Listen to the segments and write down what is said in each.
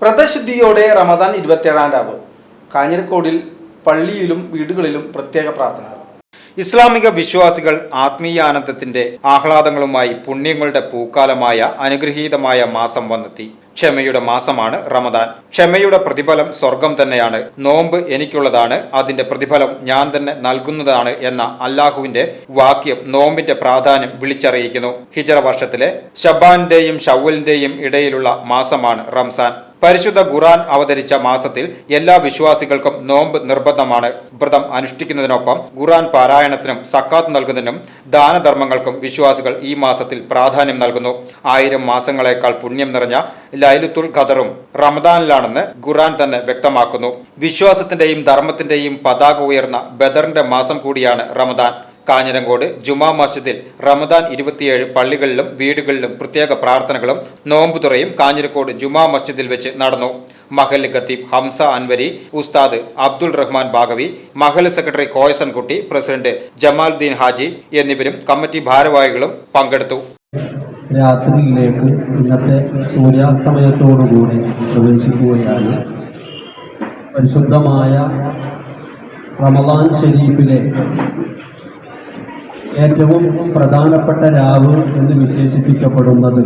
വ്രതശുദ്ധിയോടെ റമദാൻ 27-ാം രാവ്. കാഞ്ഞിരക്കോടിൽ പള്ളിയിലും വീടുകളിലും പ്രത്യേക പ്രാർത്ഥനകൾ. ഇസ്ലാമിക വിശ്വാസികൾ ആത്മീയാനന്ദത്തിന്റെ ആഹ്ലാദങ്ങളുമായി പുണ്യങ്ങളുടെ പൂക്കാലമായ അനുഗ്രഹീതമായ മാസം വന്നെത്തി. ക്ഷമയുടെ മാസമാണ് റമദാൻ. ക്ഷമയുടെ പ്രതിഫലം സ്വർഗം തന്നെയാണ്. നോമ്പ് എനിക്കുള്ളതാണ്, അതിന്റെ പ്രതിഫലം ഞാൻ തന്നെ നൽകുന്നതാണ് എന്ന അല്ലാഹുവിന്റെ വാക്യം നോമ്പിന്റെ പ്രാധാന്യം വിളിച്ചറിയിക്കുന്നു. ഹിജറ വർഷത്തിലെ ശബാന്റെയും ശവ്വലിന്റെയും ഇടയിലുള്ള മാസമാണ് റംസാൻ. പരിശുദ്ധ ഖുർആൻ അവതരിച്ച മാസത്തിൽ എല്ലാ വിശ്വാസികൾക്കും നോമ്പ് നിർബന്ധമാണ്. വ്രതം അനുഷ്ഠിക്കുന്നതിനൊപ്പം ഖുർആൻ പാരായണത്തിനും സക്കാത്ത് നൽകുന്നതിനും ദാനധർമ്മങ്ങൾക്കും വിശ്വാസികൾ ഈ മാസത്തിൽ പ്രാധാന്യം നൽകുന്നു. 1000 മാസങ്ങളെക്കാൾ പുണ്യം നിറഞ്ഞ ലൈലത്തുൽ ഖദറും റമദാനിലാണെന്ന് ഖുർആൻ തന്നെ വ്യക്തമാക്കുന്നു. വിശ്വാസത്തിന്റെയും ധർമ്മത്തിന്റെയും പതാക ഉയർന്ന ബദറിന്റെ മാസം കൂടിയാണ് റമദാൻ. കാഞ്ഞിരങ്കോട് ജുമാ മസ്ജിദിൽ റമദാൻ 27 പള്ളികളിലും വീടുകളിലും പ്രത്യേക പ്രാർത്ഥനകളും നോമ്പുതുറയും കാഞ്ഞിരക്കോട് ജുമാ മസ്ജിദിൽ വെച്ച് നടന്നു. മഹല്ല് ഖത്തീബ് ഹംസ അൻവരി, ഉസ്താദ് അബ്ദുൾ റഹ്മാൻ ബാഗവി, മഹല്ല് സെക്രട്ടറി കോയസൻകുട്ടി, പ്രസിഡന്റ് ജമാലുദ്ദീൻ ഹാജി എന്നിവരും കമ്മിറ്റി ഭാരവാഹികളും പങ്കെടുത്തു. രാത്രിയിലേക്ക് ഇന്നത്തെ സൂര്യാസ്തമയത്തോടുകൂടി പ്രവേശിക്കുകയാണ്. പരിശുദ്ധമായ റമദാൻ ഷരീഫിലെ ഏറ്റവും പ്രധാനപ്പെട്ട രാവ് എന്ന് വിശേഷിപ്പിക്കപ്പെടുന്നത്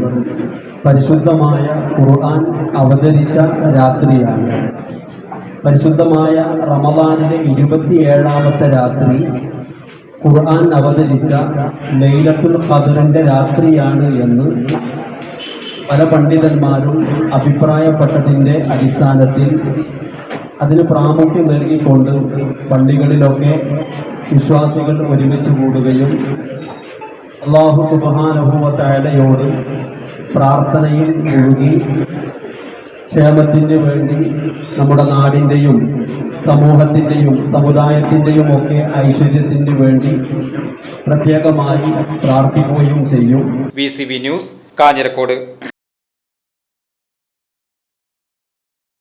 പരിശുദ്ധമായ ഖുർആൻ അവതരിച്ച രാത്രിയാണ്. പരിശുദ്ധമായ റമദാനിലെ 27ാമത്തെ രാത്രി ഖുർആൻ അവതരിച്ച ലൈലത്തുൽ ഖദറിന്റെ രാത്രിയാണ് എന്ന് പല പണ്ഡിതന്മാരും അഭിപ്രായപ്പെട്ടതിൻ്റെ അടിസ്ഥാനത്തിൽ അതിന് പ്രാമുഖ്യം നൽകിക്കൊണ്ട് പള്ളികളിലൊക്കെ വിശ്വാസികൾ ഒരുമിച്ച് കൂടുകയും അല്ലാഹു സുബ്ഹാനഹു വ തആലയോട് പ്രാർത്ഥനയിൽ മുഴുകി ക്ഷേമത്തിന് വേണ്ടി നമ്മുടെ നാടിൻ്റെയും സമൂഹത്തിൻ്റെയും സമുദായത്തിൻ്റെയും ഒക്കെ ഐശ്വര്യത്തിന് വേണ്ടി പ്രത്യേകമായി പ്രാർത്ഥിക്കുകയും ചെയ്യും. VCV news Kanjirakode.